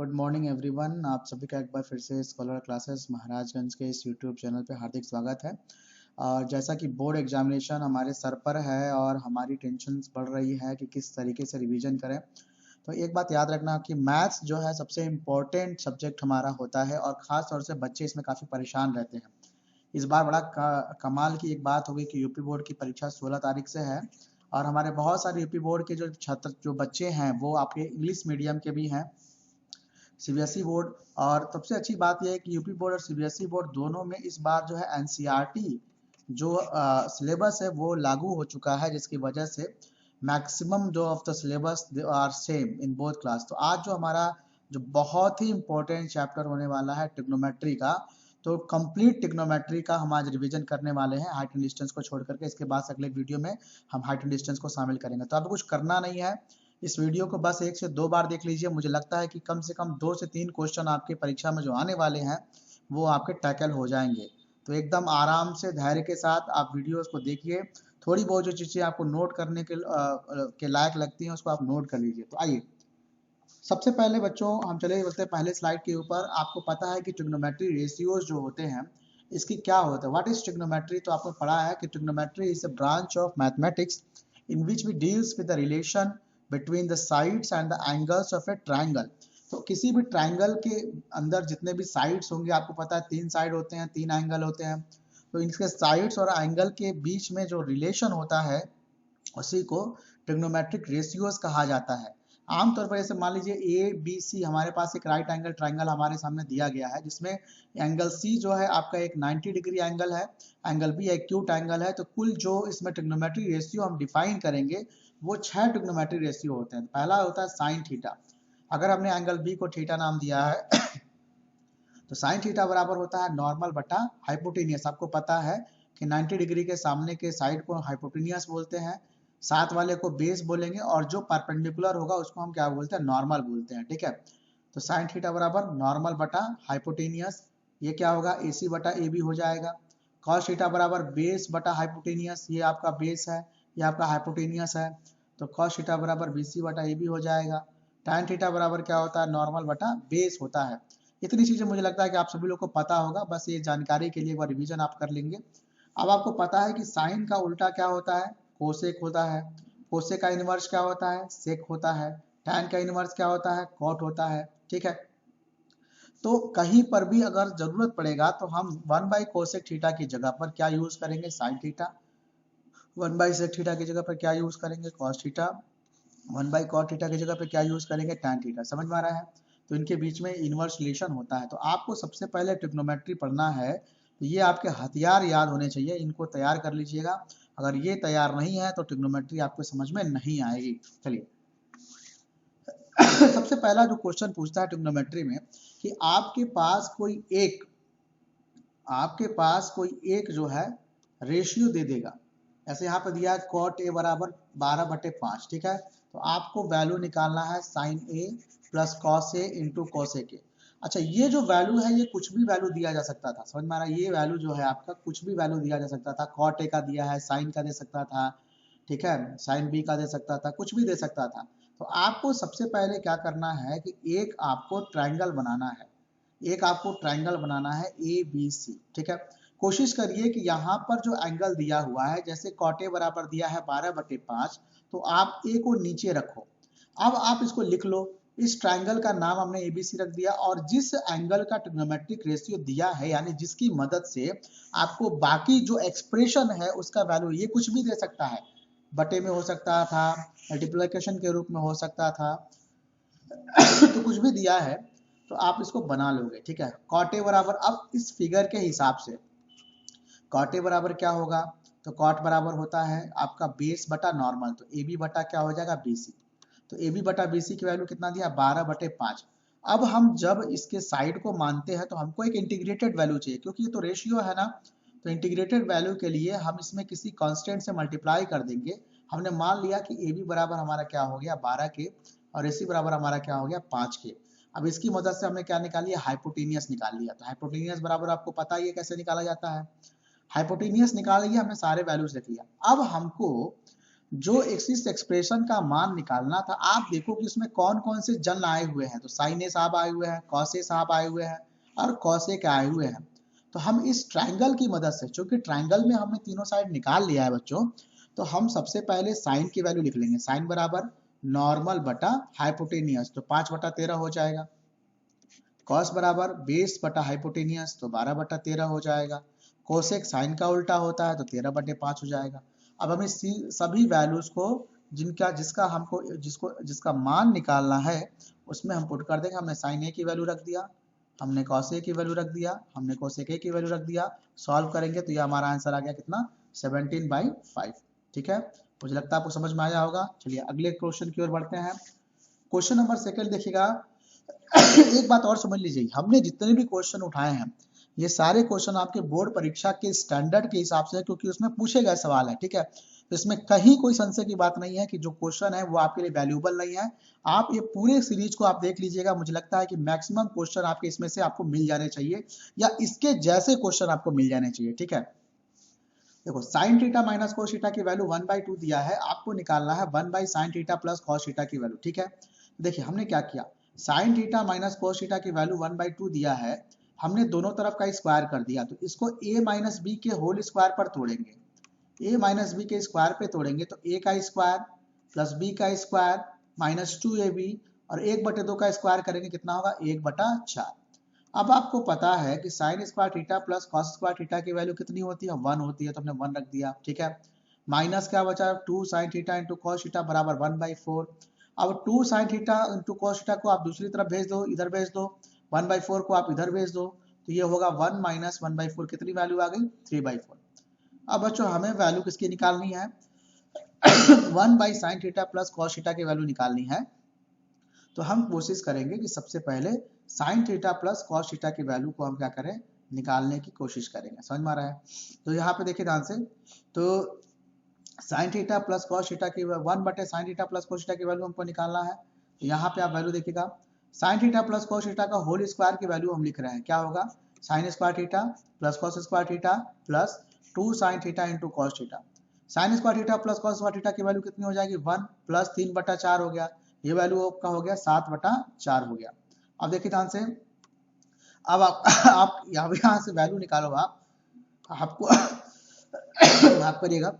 Good morning everyone. आप सभी का एक बार फिर से स्कॉलर क्लासेस महाराजगंज के इस यूट्यूब चैनल पे हार्दिक स्वागत है। और जैसा कि बोर्ड एग्जामिनेशन हमारे सर पर है और हमारी टेंशन बढ़ रही है कि किस तरीके से रिवीजन करें, तो एक बात याद रखना कि मैथ्स जो है सबसे इम्पोर्टेंट सब्जेक्ट हमारा होता है और ख़ास तौर से बच्चे इसमें काफ़ी परेशान रहते हैं। इस बार बड़ा कमाल की एक बात हो गई कि यूपी बोर्ड की परीक्षा 16 तारीख से है और हमारे बहुत सारे यूपी बोर्ड के जो छात्र जो बच्चे हैं वो आपके इंग्लिश मीडियम के भी हैं, सीबीएसई बोर्ड। और सबसे अच्छी बात यह है कि यूपी बोर्ड और सीबीएसई बोर्ड दोनों में इस बार जो है एनसीईआरटी जो सिलेबस है वो लागू हो चुका है, जिसकी वजह से मैक्सिमम जो of the syllabus are same in both class. तो आज जो हमारा जो बहुत ही इंपॉर्टेंट चैप्टर होने वाला है ट्रिग्नोमेट्री का, तो कंप्लीट ट्रिग्नोमेट्री का हम आज रिवीजन करने वाले हैं हाइट एंड डिस्टेंस को छोड़ करके। इसके बाद अगले वीडियो में हम हाइट एंड डिस्टेंस को शामिल करेंगे। तो अब कुछ करना नहीं है, इस वीडियो को बस 1 से 2 बार देख लीजिए। मुझे लगता है कि कम से कम 2 से 3 क्वेश्चन आपके परीक्षा में जो आने वाले हैं वो आपके टैकल हो जाएंगे। तो एकदम आराम से धैर्य के साथ आप वीडियोस को देखिए। थोड़ी बहुत जो चीज़ें आपको नोट करने के लायक लगती हैं उसको आप नोट कर लीजिए। तो आइए सबसे पहले बच्चों हम चले बोलते हैं पहले स्लाइड के ऊपर। आपको पता है कि ट्रिग्नोमेट्री रेशियोज जो होते हैं इसकी क्या होता है, व्हाट इज ट्रिग्नोमेट्री। तो आपको पढ़ा है कि trigonometry is a branch of mathematics in which we deals with the relation between the sides and the angles of a triangle. तो किसी भी ट्राइंगल के अंदर जितने भी साइड्स होंगे, आपको पता है 3 साइड होते हैं, 3 एंगल होते हैं, तो इनके साइड्स और एंगल के बीच में जो रिलेशन होता है उसी को ट्रिग्नोमेट्रिक रेशियोज कहा जाता है। आमतौर पर जैसे मान लीजिए ए बी सी, हमारे पास एक राइट एंगल ट्राइंगल हमारे सामने दिया गया है जिसमें एंगल सी जो है आपका एक 90 डिग्री एंगल है, एंगल बी एक्यूट एंगल है। तो कुल जो इसमें ट्रिग्नोमेट्रिक रेशियो हम डिफाइन करेंगे वो 6 ट्रिग्नोमेट्रिक रेशियो होते हैं। पहला होता है साइन थीटा। अगर हमने एंगल बी को थीटा नाम दिया है तो साइन थीटा बराबर होता है नॉर्मल बटा हाइपोटेनियस। आपको पता है कि 90 डिग्री के सामने के साइड को हाइपोटेनियस बोलते हैं, साथ वाले को बेस बोलेंगे और जो परपेंडिकुलर होगा उसको हम क्या बोलते हैं, नॉर्मल बोलते हैं। ठीक है, तो साइन थीटा बराबर नॉर्मल बटा हाइपोटेनियस, ये क्या होगा AC बटा AB हो जाएगा। कॉस थीटा बराबर बेस बटा हाइपोटेनियस, ये आपका बेस है, ये आपका हाइपोटेनियस है, तो कॉस थीटा बराबर BC बटा AB हो जाएगा। tan थीटा बराबर क्या होता है, नॉर्मल बटा बेस होता है। इतनी चीजें मुझे लगता है कि आप सभी लोग को पता होगा, बस ये जानकारी के लिए एक बार रिवीजन आप कर लेंगे। अब आपको पता है कि साइन का उल्टा क्या होता है, कोसेक होता है। कोसेक का इनवर्स क्या होता है, सेक होता है। टैन का इनवर्स क्या होता है, कॉट होता है। ठीक है, तो कहीं पर भी अगर जरूरत पड़ेगा तो हम 1/कोसेक थीटा की जगह पर क्या यूज करेंगे, साइन थीटा। 1/सेक थीटा की जगह पर क्या यूज करेंगे, कॉस थीटा। 1/कॉट थीटा की जगह पर क्या यूज करेंगे, टैन थीटा। समझ में आ रहा है, तो इनके बीच में इनवर्स रिलेशन होता है। तो आपको सबसे पहले ट्रिग्नोमेट्री पढ़ना है तो ये आपके हथियार याद होने चाहिए, इनको तैयार कर लीजिएगा। अगर ये तैयार नहीं है तो ट्रिग्नोमेट्री आपको समझ में नहीं आएगी। चलिए सबसे पहला जो क्वेश्चन पूछता है ट्रिग्नोमेट्री में कि आपके पास कोई एक जो है रेशियो दे देगा। ऐसे यहाँ पे दिया है कॉट ए बराबर 12/5। ठीक है, तो आपको वैल्यू निकालना है sign A plus cos A into cos A के। अच्छा, ये जो वैल्यू है ये कुछ भी वैल्यू दिया जा सकता था, समझ में आ रहा है। ये वैल्यू जो है आपका कुछ भी वैल्यू दिया जा सकता था, कॉट ए का दिया है, साइन का दे सकता था, ठीक है, साइन बी का दे सकता था, कुछ भी दे सकता था। तो आपको सबसे पहले क्या करना है कि एक आपको ट्राइंगल बनाना है, ए बी सी। ठीक है, कोशिश करिए कि यहाँ पर जो एंगल दिया हुआ है, जैसे कॉट ए बराबर दिया है 12/5, तो आप ए को नीचे रखो। अब आप इसको लिख लो, इस ट्राइंगल का नाम हमने एबीसी रख दिया और जिस एंगल का ट्रिग्नोमेट्रिक रेशियो दिया है, यानी जिसकी मदद से आपको बाकी जो एक्सप्रेशन है उसका वैल्यू, ये कुछ भी दे सकता है, बटे में हो सकता था, मल्टीप्लिकेशन के रूप में हो सकता था तो कुछ भी दिया है तो आप इसको बना लोगे। ठीक है, कॉटे बराबर, अब इस फिगर के हिसाब से कॉटे बराबर क्या होगा, तो कॉट बराबर होता है आपका बेस बटा नॉर्मल, तो ए बी बटा क्या हो जाएगा, BC। तो ए बी बटा BC की वैल्यू कितना दिया, 12/5। अब हम जब इसके साइड को मानते हैं तो हमको एक इंटीग्रेटेड वैल्यू चाहिए, क्योंकि ये तो रेशियो है ना। तो इंटीग्रेटेड वैल्यू के लिए हम इसमें किसी कांस्टेंट से मल्टीप्लाई कर देंगे। हमने मान लिया कि ए बी बराबर हमारा क्या हो गया, 12 के, और AC बराबर हमारा क्या हो गया, 5 के। अब इसकी मदद से हमने क्या निकाल लिया, हाइपोटेनियस निकाल लिया। तो हाइपोटेनियस बराबर आपको पता ही है कैसे निकाला जाता है। हाइपोटेनियस निकाल लिया हमने, सारे वैल्यूज लिख लिया। अब हमको जो इस एक्सप्रेशन का मान निकालना था, आप देखो कि उसमें कौन कौन से जन आए हुए हैं। तो साइन ए साहब आए हुए हैं, कॉस ए साहब आए हुए हैं और कॉस ए के आए हुए हैं। तो हम इस ट्रायंगल की मदद से, चूंकि ट्रायंगल में हमने तीनों साइड निकाल लिया है बच्चों, तो हम सबसे पहले साइन की वैल्यू लिख लेंगे। साइन बराबर नॉर्मल बटा हाइपोटेनियस, तो 5/13 हो जाएगा। कॉस बराबर बेस बटा हाइपोटेनियस, तो 12/13 हो जाएगा। कोसेक साइन का उल्टा होता है, तो 13/5 हो जाएगा। अब हमें सभी वैल्यूज को जिसका मान निकालना है उसमें हम पुट कर देंगे। हमने साइन ए की वैल्यू रख दिया, हमने कॉस ए की वैल्यू रख दिया, हमने कोसेक ए की वैल्यू रख दिया। सॉल्व करेंगे तो ये हमारा आंसर आ गया कितना, 17/5। ठीक है, मुझे लगता है आपको समझ में आया होगा। चलिए अगले क्वेश्चन की ओर बढ़ते हैं। क्वेश्चन नंबर सेकंड देखिएगा। एक बात और समझ लीजिए, हमने जितने भी क्वेश्चन उठाए हैं ये सारे क्वेश्चन आपके बोर्ड परीक्षा के स्टैंडर्ड के हिसाब से है, क्योंकि उसमें पूछे गए सवाल है। ठीक है, तो इसमें कहीं कोई संशय की बात नहीं है कि जो क्वेश्चन है वो आपके लिए वैल्यूएबल नहीं है। आप ये पूरे सीरीज को आप देख लीजिएगा, मुझे लगता है कि मैक्सिमम क्वेश्चन आपके इसमें से आपको मिल जाने चाहिए, या इसके जैसे क्वेश्चन आपको मिल जाने चाहिए। ठीक है, देखो sine theta minus cos theta की वैल्यू 1/2 दिया है, आपको निकालना है 1/sin theta plus cos theta की वैल्यू। ठीक है, देखिए हमने क्या किया, sign theta minus cos theta की वैल्यू 1/2 दिया है, हमने दोनों तरफ का स्क्वायर कर दिया, तो इसको a माइनस बी के होल स्क्वायर पर तोड़ेंगे। a माइनस बी के स्क्वायर पे तोड़ेंगे तो a का स्क्वायर प्लस b का स्क्वायर माइनस 2ab, और 1/2 का स्क्वायर करेंगे कितना होगा, 1/4। अब आपको पता है कि sign square theta plus cos square theta की वैल्यू कितनी होती है, 1 होती है, तो हमने 1 रख दिया। ठीक है, माइनस क्या बचा, 2 sign theta into cos theta बराबर 1/4। अब 2 sign theta into cos theta को आप दूसरी तरफ भेज दो, इधर भेज दो, 1/4 को आप इधर भेज दो, तो ये होगा 1 माइनस 1/4, कितनी वैल्यू आ गई, 3/4। अब बच्चों हमें वैल्यू किसकी निकालनी है, 1/sin theta plus cos theta की वैल्यू निकालनी है। तो हम कोशिश करेंगे कि सबसे पहले sign theta plus cos theta की वैल्यू को हम क्या करें, निकालने की कोशिश करेंगे। समझ में आ रहा है, तो यहाँ पे देखिए ध्यान से, तो sign theta plus cos theta की 1/sin theta plus cos theta की वैल्यू हमको निकालना है। तो यहाँ पे आप वैल्यू देखिएगा, sign theta plus cos theta का होल स्क्वायर की वैल्यू हम लिख रहे हैं, क्या होगा, sign square theta plus cos square theta plus 2 sign theta into cos theta. Sign square theta plus cos square theta की वैल्यू कितनी हो जाएगी, 1 प्लस 3/4 हो गया, ये वैल्यू आपका हो गया 7/4 हो गया। अब देखिए ध्यान से, अब आप आप यहाँ से वैल्यू निकालो, आपको आप करिएगा,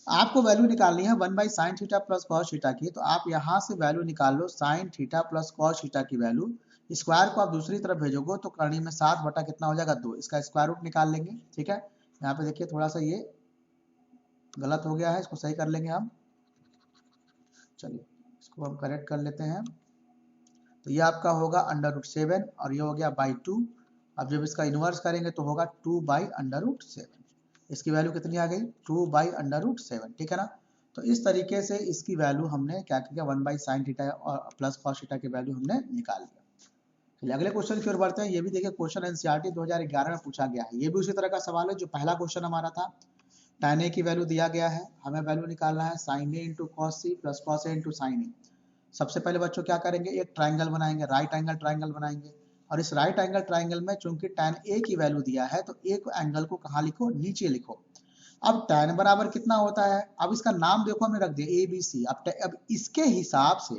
आपको वैल्यू निकालनी है 1/sin theta plus cos theta की, तो आप यहाँ से वैल्यू निकाल लो sine theta plus cos theta की वैल्यू। स्क्वायर को आप दूसरी तरफ भेजोगे तो करनी में 7 बटा कितना हो जाएगा, 2, इसका स्क्वायर रूट निकाल लेंगे। ठीक है, यहाँ पे देखिए थोड़ा सा ये गलत हो गया है, इसको सही कर लेंगे हम। चलिए इसको हम करेक्ट कर लेते हैं, तो ये आपका होगा √7 और ये हो गया /2। अब जब इसका इनवर्स करेंगे तो होगा 2/√7। इसकी वैल्यू कितनी आ गई, 2/√7। ठीक है ना, तो इस तरीके से इसकी वैल्यू हमने क्या किया, 1/sin थीटा और प्लस कॉस थीटा की वैल्यू हमने निकाल लिया। चलिए अगले क्वेश्चन की ओर बढ़ते हैं। ये भी देखिए क्वेश्चन एनसीईआरटी 2011 में पूछा गया है, ये भी उसी तरह का सवाल है जो पहला क्वेश्चन हमारा था। tan a की वैल्यू दिया गया है, हमें वैल्यू निकालना है sin a into cos C plus cos A into sine A. सबसे पहले बच्चों क्या करेंगे, एक ट्राइंगल बनाएंगे, राइट एंगल ट्राइंगल बनाएंगे, और इस राइट एंगल ट्राइंगल में चूंकि tan a की वैल्यू दिया है तो एक एंगल को कहाँ लिखो, नीचे लिखो। अब tan बराबर कितना होता है, अब इसका नाम देखो हमने रख दिया ABC। अब इसके हिसाब से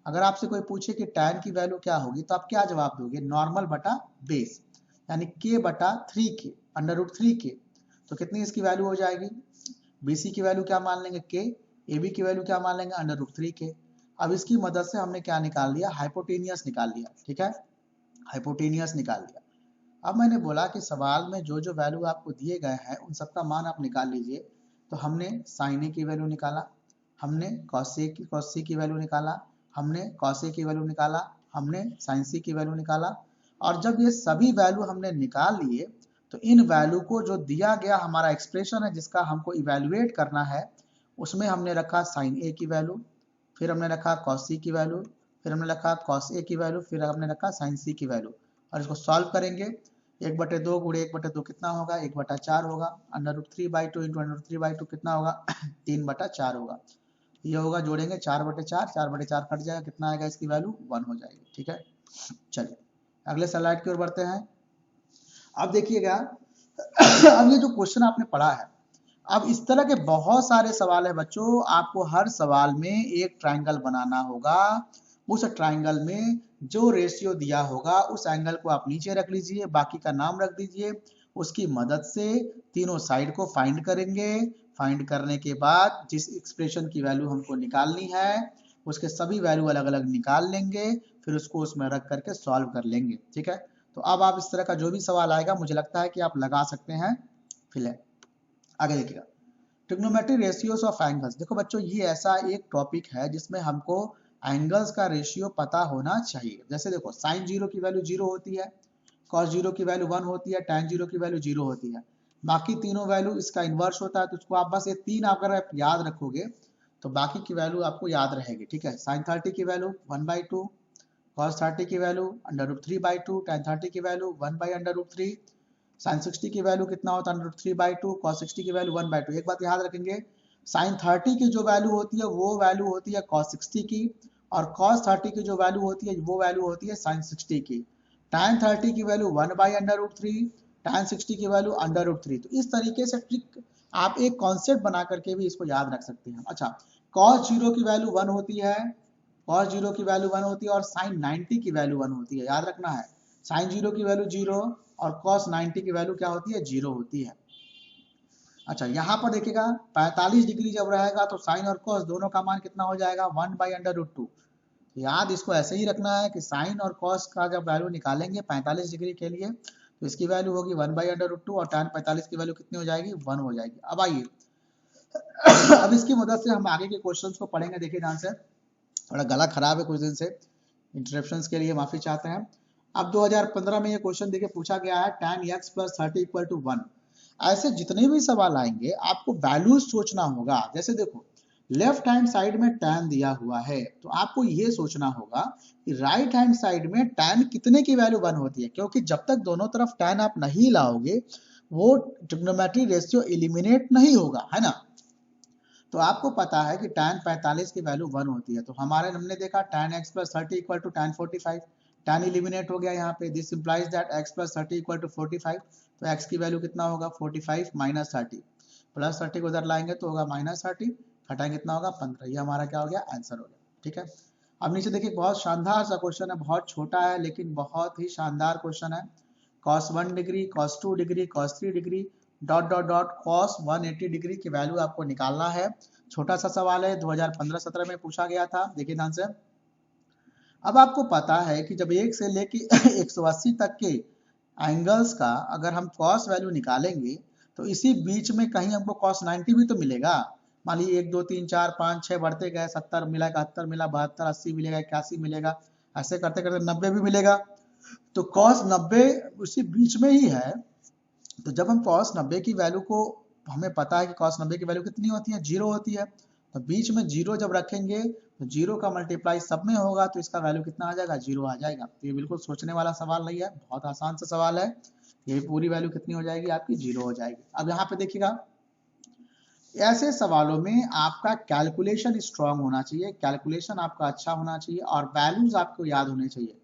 अगर आपसे कोई पूछे कि tan की वैल्यू क्या होगी तो आप क्या जवाब दोगे, नॉर्मल बटा बेस, यानी k/3k, √3k। तो कितनी इसकी वैल्यू हो जाएगी, BC की वैल्यू क्या मान लेंगे k, AB की वैल्यू क्या मान लेंगे, √3k। अब इसकी मदद से हमने क्या निकाल लिया, हाइपोटेनियस निकाल लिया। ठीक है, हाइपोटेनियस निकाल लिया। अब मैंने बोला कि सवाल में जो जो वैल्यू आपको दिए गए हैं उन सबका मान आप निकाल लीजिए। तो हमने साइन ए की वैल्यू निकाला, हमने कॉस सी की वैल्यू निकाला, हमने कॉस ए की वैल्यू निकाला, हमने साइन सी की वैल्यू निकाला। और जब ये सभी वैल्यू हमने निकाल लिए तो इन वैल्यू को जो दिया गया हमारा एक्सप्रेशन है जिसका हमको इवेल्युएट करना है, उसमें हमने रखा साइन ए की वैल्यू, फिर हमने रखा कॉस सी की वैल्यू, फिर हमने रखा कॉस ए की वैल्यू, फिर हमने रखा साइन सी की वैल्यू। और इसको सॉल्व करेंगे, 1/2 गुणे 1/2 कितना होगा, 1/4 होगा, √3/2 इंटू √3/2 कितना होगा 3/4 होगा। ये होगा, जोड़ेंगे 4/4, 4/4 कट जाएगा, कितना आएगा, इसकी वैल्यू 1 हो जाएगी। ठीक है, चलिए अगले स्लाइड की ओर बढ़ते हैं। अब देखिएगा अब ये जो क्वेश्चन आपने पढ़ा है, अब इस तरह के बहुत सारे सवाल है बच्चों, आपको हर सवाल में एक ट्रायंगल बनाना होगा। उस ट्रायंगल में जो रेशियो दिया होगा उस एंगल को आप नीचे रख लीजिए, बाकी का नाम रख दीजिए। उसकी मदद से तीनों साइड को फाइंड करेंगे। फाइंड करने के बाद जिस एक्सप्रेशन की वैल्यू हमको निकालनी है उसके सभी वैल्यू अलग अलग निकाल लेंगे, फिर उसको उसमें रख करके सॉल्व कर लेंगे। ठीक है, तो अब आप इस तरह का जो भी सवाल आएगा मुझे लगता है कि आप लगा सकते हैं। फिलहाल आगे देखिएगा, ट्रिग्नोमेट्री रेशियोज ऑफ एंगल्स। देखो बच्चों, ये ऐसा एक टॉपिक है जिसमें हमको एंगल्स का रेशियो पता होना चाहिए। जैसे देखो, साइन जीरो की वैल्यू जीरो होती है, कॉस जीरो की वैल्यू 1 होती है, tan जीरो की वैल्यू 0 होती है। बाकी तीनों वैल्यू इसका इन्वर्स होता है, तो उसको आप बस ये तीन अगर आप याद रखोगे तो बाकी की वैल्यू आपको याद रहेगी। ठीक है, साइन 30 की वैल्यू 1/2, कॉस 30 की वैल्यू √3/2, tan 30 की वैल्यू 1/√3, साइन 60 की वैल्यू कितना होता है √3/2, कॉस 60 की वैल्यू 1/2। एक बात याद रखेंगे, साइन 30 की जो वैल्यू होती है वो वैल्यू होती है कॉस 60 की, और कॉस 30 की जो वैल्यू होती है वो वैल्यू होती है साइन 60 की। tan 30 की वैल्यू 1/√3, tan 60 की वैल्यू √3। तो इस तरीके से ट्रिक आप एक कॉन्सेप्ट बना करके भी इसको याद रख सकते हैं। अच्छा, कॉस जीरो की वैल्यू 1 होती है, कॉस जीरो की वैल्यू 1 होती है, और साइन 90 की वैल्यू 1 होती है। याद रखना है, साइन जीरो की वैल्यू 0 और कॉस 90 की वैल्यू क्या होती है, 0 होती है। अच्छा, यहाँ पर देखिएगा 45 डिग्री जब रहेगा तो साइन और कॉस दोनों का मान कितना हो जाएगा, 1/√2। याद इसको ऐसे ही रखना है कि साइन और कॉस का जब वैल्यू निकालेंगे 45 डिग्री के लिए तो इसकी वैल्यू होगी 1/√2, और tan 45 की वैल्यू कितनी हो जाएगी, 1 हो जाएगी। अब आइए अब इसकी मदद से हम आगे के क्वेश्चंस को पढ़ेंगे। देखिए ध्यान से, थोड़ा गला खराब है कुछ दिन से, इंटरप्शंस के लिए माफी चाहते हैं। अब 2015 में ये क्वेश्चन देखिए पूछा गया है, tan x + 30 = 1। ऐसे जितने भी सवाल आएंगे आपको वैल्यूज सोचना होगा। जैसे देखो, लेफ्ट हैंड साइड में tan दिया हुआ है, तो आपको ये सोचना होगा कि राइट हैंड साइड में tan कितने की वैल्यू 1 होती है, क्योंकि जब तक दोनों तरफ tan आप नहीं लाओगे वो ट्रिग्नोमेट्री रेशियो एलिमिनेट नहीं होगा, है ना। तो आपको पता है कि tan 45 की वैल्यू 1 होती है, तो हमारे हमने देखा tan x + 30 = tan 45। tan eliminate हो गया यहाँ पे, दिस इंप्लाइज दैट x + 30 = 45। तो x की वैल्यू कितना होगा, 45 - 30, प्लस 30 को उधर लाएंगे तो होगा -30, घटाएंगे कितना होगा, 15। ये हमारा क्या हो गया, आंसर हो गया। ठीक है, अब नीचे देखिए, बहुत शानदार सा क्वेश्चन है, बहुत छोटा है लेकिन बहुत ही शानदार क्वेश्चन है। cos 1 degree, cos 2 degree, cos 3 degree, dot dot dot cos 180 degree की वैल्यू आपको निकालना है। छोटा सा सवाल है, 2015-17 में पूछा गया था। देखिए ध्यान से, अब आपको पता है कि जब 1 से लेके 180 तक के एंगल्स का अगर हम cos वैल्यू निकालेंगे तो इसी बीच में कहीं हमको cos 90 भी तो मिलेगा। मान लीजिए 1 2 3 4 5 6 बढ़ते गए, 70 मिला, 71 मिला, 72 80 मिलेगा, 81 मिलेगा, ऐसे करते करते 90 भी मिलेगा। तो cos 90 उसी बीच में ही है। तो जब हम cos 90 की वैल्यू को, हमें पता है कि cos 90 की वैल्यू कितनी होती है, 0 होती है। तो बीच में 0 जब रखेंगे तो 0 का मल्टीप्लाई सब में होगा, तो इसका वैल्यू कितना आ जाएगा, 0 आ जाएगा। तो ये बिल्कुल सोचने वाला सवाल नहीं है, बहुत आसान सा सवाल है। ये पूरी वैल्यू कितनी हो जाएगी आपकी, 0 हो जाएगी। अब यहाँ पे देखिएगा, ऐसे सवालों में आपका कैलकुलेशन स्ट्रांग होना चाहिए, कैलकुलेशन आपका अच्छा होना चाहिए, और वैल्यूज आपको याद होने चाहिए।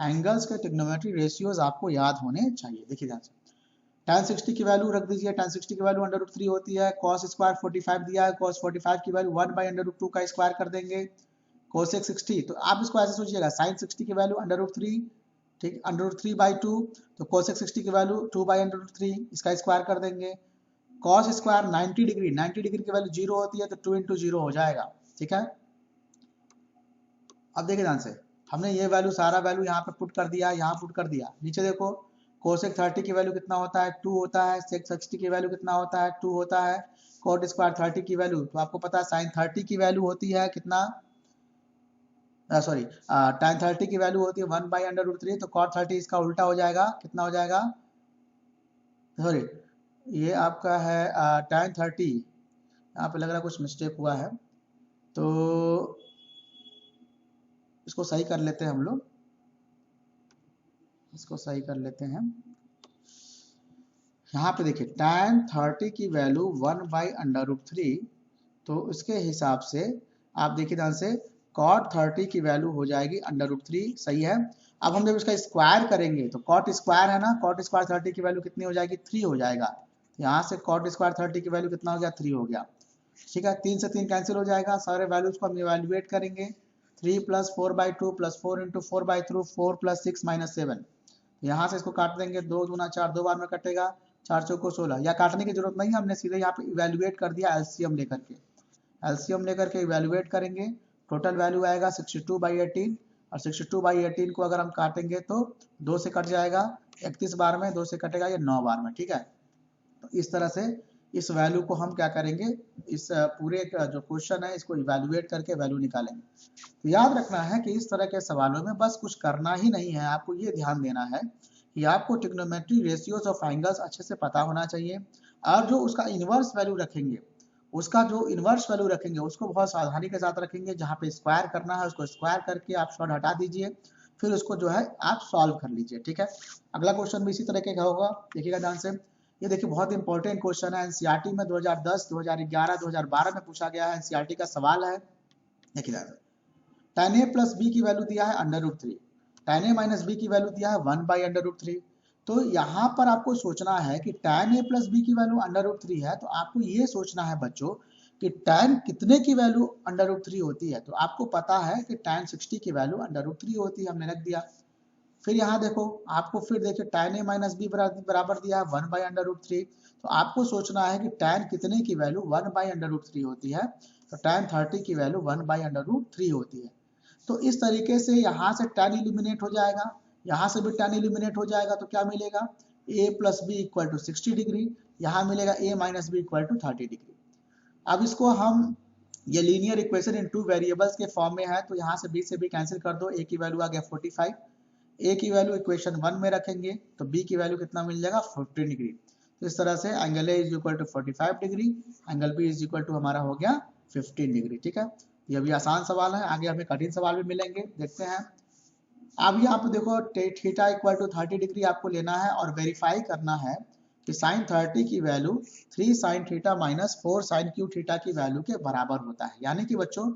एंगल्स के ट्रिग्नोमेट्री रेशियोज आपको याद होने चाहिए। देखिए ध्यान से, tan 60 की वैल्यू रख दीजिए, tan 60 की वैल्यू √3 होती है, cos स्क्वायर 45 दिया है, cos 45 की वैल्यू 1/√2 का स्क्वायर कर देंगे, cosec 60। तो आप इसको ऐसे सोचिएगा, sin 60 की वैल्यू √3, ठीक, √3/2, तो cosec 60 की वैल्यू 2/√3, इसका स्क्वायर कर देंगे। cos स्क्वायर 90 डिग्री, 90 डिग्री की वैल्यू 0 होती है, तो 2 × 0 हो जाएगा। ठीक है, अब देखिए ध्यान से, हमने ये वैल्यू सारा वैल्यू यहाँ पे पुट कर दिया, यहाँ पुट कर दिया। नीचे देखो, कोसेक 30 की वैल्यू कितना होता है, 2 होता है, सेक 60 की वैल्यू कितना होता है, 2 होता है, कोट स्क्वायर 30 की वैल्यू, तो आपको पता है साइन 30 की वैल्यू होती है कितना, सॉरी tan 30 की वैल्यू होती है 1/√3, तो cot 30 इसका उल्टा हो जाएगा, कितना हो जाएगा, सॉरी ये आपका है tan 30, यहाँ पे लग रहा है कुछ मिस्टेक हुआ है, तो इसको सही कर लेते हैं हम लोग, इसको सही कर लेते हैं। यहाँ पे देखिए tan 30 की वैल्यू 1/√3, तो उसके हिसाब से आप देखिए ध्यान से, cot 30 की वैल्यू हो जाएगी √3, सही है। अब हम जब इसका स्क्वायर करेंगे तो cot स्क्वायर है ना, cot स्क्वायर 30 की वैल्यू कितनी हो जाएगी, 3 हो जाएगा। यहाँ से कॉट स्क्वायर 30 की वैल्यू कितना हो गया 3 हो गया। ठीक है, 3 से 3 कैंसिल हो जाएगा, सारे वैल्यूज को हम इवेल्युएट करेंगे। 3 plus 4/2 plus 4 into 4/3 4 plus 6 minus 7। यहाँ से इसको काट देंगे, 2 दूना 4, 2 बार में कटेगा, 4 चौको 16। या काटने की जरूरत नहीं है, हमने सीधे यहाँ पे इवेल्युएट कर दिया एलसीएम लेकर के। एलसीएम लेकर के इवेल्युएट करेंगे, टोटल वैल्यू आएगा 62/18 और 62/18 को अगर हम काटेंगे तो 2 से कट जाएगा, 31 बार में 2 से कटेगा, ये 9 बार में। ठीक है, तो इस तरह से इस वैल्यू को हम क्या करेंगे, इस पूरे जो क्वेश्चन है इसको इवेल्युएट करके वैल्यू निकालेंगे। तो याद रखना है कि इस तरह के सवालों में बस कुछ करना ही नहीं है, आपको ये ध्यान देना है कि आपको ट्रिग्नोमेट्री रेशियोज ऑफ एंगल्स अच्छे से पता होना चाहिए, और जो उसका इनवर्स वैल्यू रखेंगे, उसका जो इनवर्स वैल्यू रखेंगे उसको बहुत सावधानी के साथ रखेंगे। जहाँ पे स्क्वायर करना है उसको स्क्वायर करके आप शॉर्ट हटा दीजिए, फिर उसको जो है आप सॉल्व कर लीजिए। ठीक है, अगला क्वेश्चन भी इसी तरह का होगा, देखिएगा ध्यान से। ये देखिए बहुत इंपॉर्टेंट क्वेश्चन है, एनसीईआरटी में 2010, 2011, 2012 में पूछा गया है, एनसीईआरटी का सवाल है। देखिए tan a प्लस बी की वैल्यू दिया है √3, tan a माइनस बी की वैल्यू दिया है 1/√3। तो यहाँ पर आपको सोचना है कि tan a प्लस बी की वैल्यू √3 है, तो आपको ये सोचना है बच्चों कि tan कितने की वैल्यू √3 होती है। तो आपको पता है कि tan 60 की वैल्यू √3 होती है, हमने रख दिया। फिर यहाँ देखो, आपको फिर देखिए tan a माइनस बी बराबर दिया है 1/√3। तो आपको सोचना है कि tan कितने की वैल्यू 1/√3 होती है। तो tan 30 की वैल्यू 1/√3 होती है। तो इस तरीके से यहाँ से tan इलिमिनेट हो जाएगा, यहाँ से भी tan इलिमिनेट हो जाएगा, तो क्या मिलेगा, a plus b equal to 60 degree, यहाँ मिलेगा a minus b equal to 30 degree. अब इसको हम, ये लीनियर इक्वेशन इन 2 वेरिएबल्स के फॉर्म में है, तो यहाँ से b से b कैंसिल कर दो, a की वैल्यू आ गया 45, a की वैल्यू इक्वेशन 1 में रखेंगे तो b की वैल्यू कितना मिल जाएगा 15 डिग्री। तो इस तरह से angle a is equal to 45 degree, angle b is equal to हमारा हो गया 15 डिग्री। ठीक है, ये भी आसान सवाल है, आगे हमें कठिन सवाल भी मिलेंगे, देखते हैं। अब यहाँ पे देखो थीटा इक्वल टू 30 डिग्री आपको लेना है और वेरीफाई करना है कि साइन 30 की value 3 sine theta minus 4 sine cube theta की वैल्यू के बराबर होता है। यानी कि बच्चों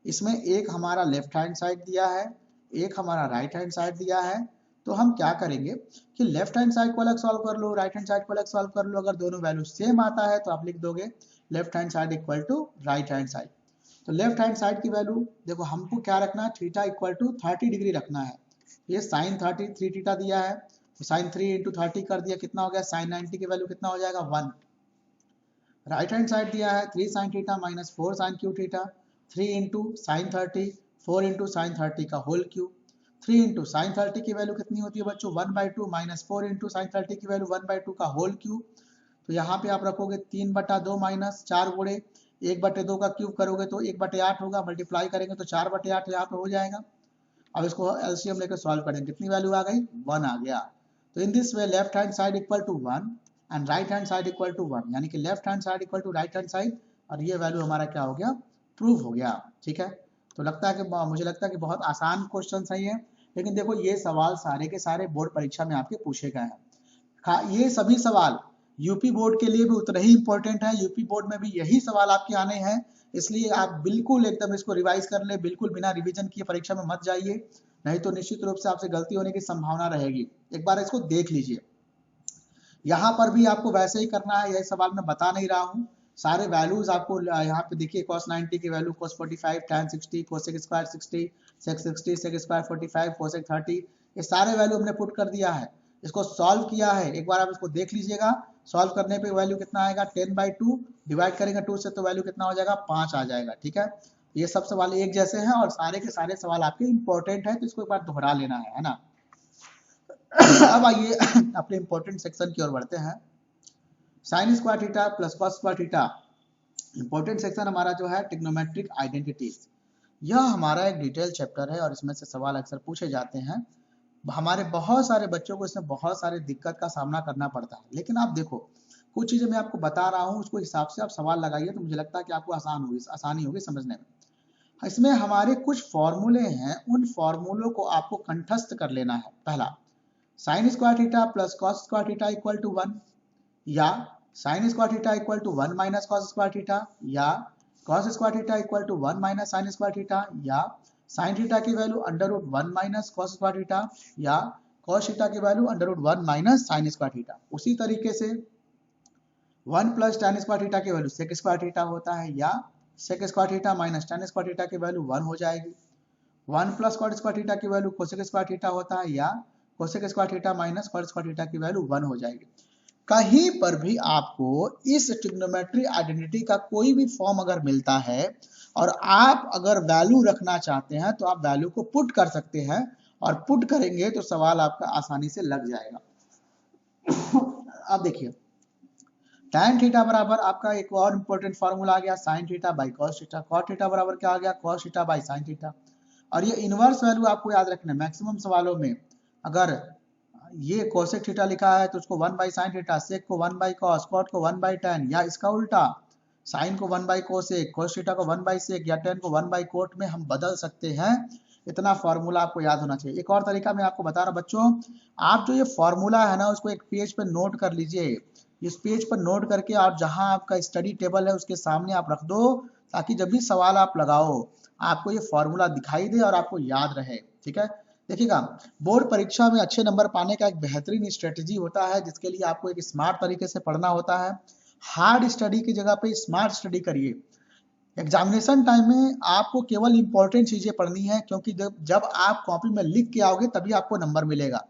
इसमें एक हमारा लेफ्ट हैंड साइड दिया है, एक हमारा राइट हैंड साइड दिया है। तो हम क्या करेंगे कि लेफ्ट हैंड साइड को अलग सॉल्व कर लो, राइट हैंड साइड को अलग सॉल्व कर लो। अगर दोनों वैल्यू सेम आता है तो आप लिख दोगे left hand side equal to right hand side. तो लेफ्ट हैंड साइड की वैल्यू देखो हमको क्या रखना है, थीटा इक्वल टू 30 डिग्री रखना है। ये साइन 30 3 थीटा दिया है, तो साइन 3 इंटू 30 कर दिया, कितना हो गया, साइन 90 की वैल्यू कितना हो जाएगा 1। राइट हैंड साइड दिया है 3 sine theta minus 4 sine cube theta, 3 into sine 30, 4 into sine 30 का होल क्यूब। 3 इंटू साइन 30 की वैल्यू कितनी होती है बच्चों 1/2 माइनस 4 इंटू साइन 30 की वैल्यू 1/2 का होल क्यूब। तो यहाँ पे आप रखोगे 3/2 माइनस 4 गुणे 1/2 का क्यूब करोगे तो 1/8 होगा, मल्टीप्लाई करेंगे तो 4/8 यहाँ पे हो जाएगा। अब इसको एलसीएम लेकर सॉल्व करेंगे, कितनी वैल्यू आ गई 1 आ गया। तो in this way left hand side equal to 1 and right hand side equal to 1, यानी कि left hand side equal to right hand side, और ये वैल्यू हमारा क्या हो गया, प्रूव हो गया। ठीक है, तो लगता है कि मुझे लगता है कि बहुत आसान क्वेश्चन है ये, लेकिन देखो ये सवाल सारे के सारे बोर्ड परीक्षा में आपके पूछे गए हैं। ये सभी सवाल यूपी बोर्ड के लिए भी उतने ही इंपॉर्टेंट है, यूपी बोर्ड में भी यही सवाल आपके आने हैं, इसलिए आप बिल्कुल एकदम इसको रिवाइज कर ले, बिल्कुल बिना रिवीजन किए परीक्षा में मत जाइए, नहीं तो निश्चित रूप से आपसे गलती होने की संभावना रहेगी। एक बार इसको देख लीजिए, यहाँ पर भी आपको वैसे ही करना है, यह सवाल मैं बता नहीं रहा हूँ, सारे वैल्यूज आपको यहाँ पे देखिए, cos 90 की value cos 45, tan 60, cosec square 60, sec 60, sec square 45, cosec 30, ये सारे वैल्यू हमने पुट कर दिया है, इसको सॉल्व किया है। एक बार आप इसको देख लीजिएगा, सॉल्व करने पे वैल्यू कितना आएगा 10/2, डिवाइड करेंगे 2 से तो वैल्यू कितना हो जाएगा 5 आ जाएगा। ठीक है, ये सब सवाल एक जैसे हैं और सारे के सारे सवाल आपके इंपॉर्टेंट है, तो इसको एक बार दोहरा लेना है ना। अब आइए अपने इंपॉर्टेंट सेक्शन की ओर बढ़ते हैं। Sign square theta plus cos square theta, important section हमारा जो है ट्रिग्नोमेट्रिक आइडेंटिटीज। यह हमारा एक डिटेल चैप्टर है और इसमें से सवाल अक्सर पूछे जाते हैं। हमारे बहुत सारे बच्चों को इसमें बहुत सारे दिक्कत का सामना करना पड़ता है, लेकिन आप देखो कुछ चीजें मैं आपको बता रहा हूँ, उसको हिसाब से आप सवाल लगाइए, तो मुझे लगता है कि आपको आसानी होगी समझने में। इसमें हमारे कुछ फॉर्मूले हैं, उन फॉर्मूलों को आपको कंठस्थ कर लेना है। पहला, sine square theta plus cos square theta equal to 1, या sine square theta equal to 1 minus cos square theta, या cos square theta equal to 1 minus sine square theta, या साइन थीटा की value √1 minus cos square theta, या cos theta की value √1 minus sine square theta. उसी तरीके से 1 plus tan square theta की value sec square theta होता है, या sec square theta minus tan square theta की वैल्यू 1 हो जाएगी। 1 प्लस cot स्क्वायर थीटा की वैल्यू cosec स्क्वायर थीटा होता है, या cosec square theta minus cot square theta की वैल्यू 1 हो जाएगी। कहीं पर भी आपको इस ट्रिग्नोमेट्री आइडेंटिटी का कोई भी फॉर्म अगर मिलता है और आप अगर वैल्यू रखना चाहते हैं तो आप वैल्यू को पुट कर सकते हैं, और पुट करेंगे तो सवाल आपका आसानी से लग जाएगा। अब देखिए, tan थीटा बराबर आपका एक और इंपॉर्टेंट फॉर्मूला आ गया sin theta by cos theta. cot theta बराबर क्या आ गया, cos theta by sin theta. और ये इनवर्स वैल्यू आपको याद रखना है, मैक्सिमम सवालों में अगर ये कोसेक थीटा लिखा है तो उसको 1 बाई साइन थीटा, सेक को 1 बाई कॉस, कॉट को 1 बाई tan, या इसका उल्टा साइन को 1 बाई कोसेक, कोस थीटा को 1 बाई सेक, या tan को 1 बाई कोट में हम बदल सकते हैं। इतना फॉर्मूला आपको याद होना चाहिए। एक और तरीका मैं आपको बता रहा बच्चों, आप जो ये फॉर्मूला है ना उसको एक पेज पर नोट कर लीजिए। इस पेज पर नोट करके आप जहां आपका स्टडी टेबल है उसके सामने आप रख दो, ताकि जब भी सवाल आप लगाओ आपको ये फॉर्मूला दिखाई दे और आपको याद रहे। ठीक है, देखिएगा, बोर्ड परीक्षा में अच्छे नंबर पाने का एक बेहतरीन स्ट्रेटेजी होता है, जिसके लिए आपको एक स्मार्ट तरीके से पढ़ना होता है। हार्ड स्टडी की जगह पे स्मार्ट स्टडी करिए। एग्जामिनेशन टाइम में आपको केवल इंपॉर्टेंट चीजें पढ़नी है, क्योंकि जब आप कॉपी में लिख के आओगे तभी आपको नंबर मिलेगा।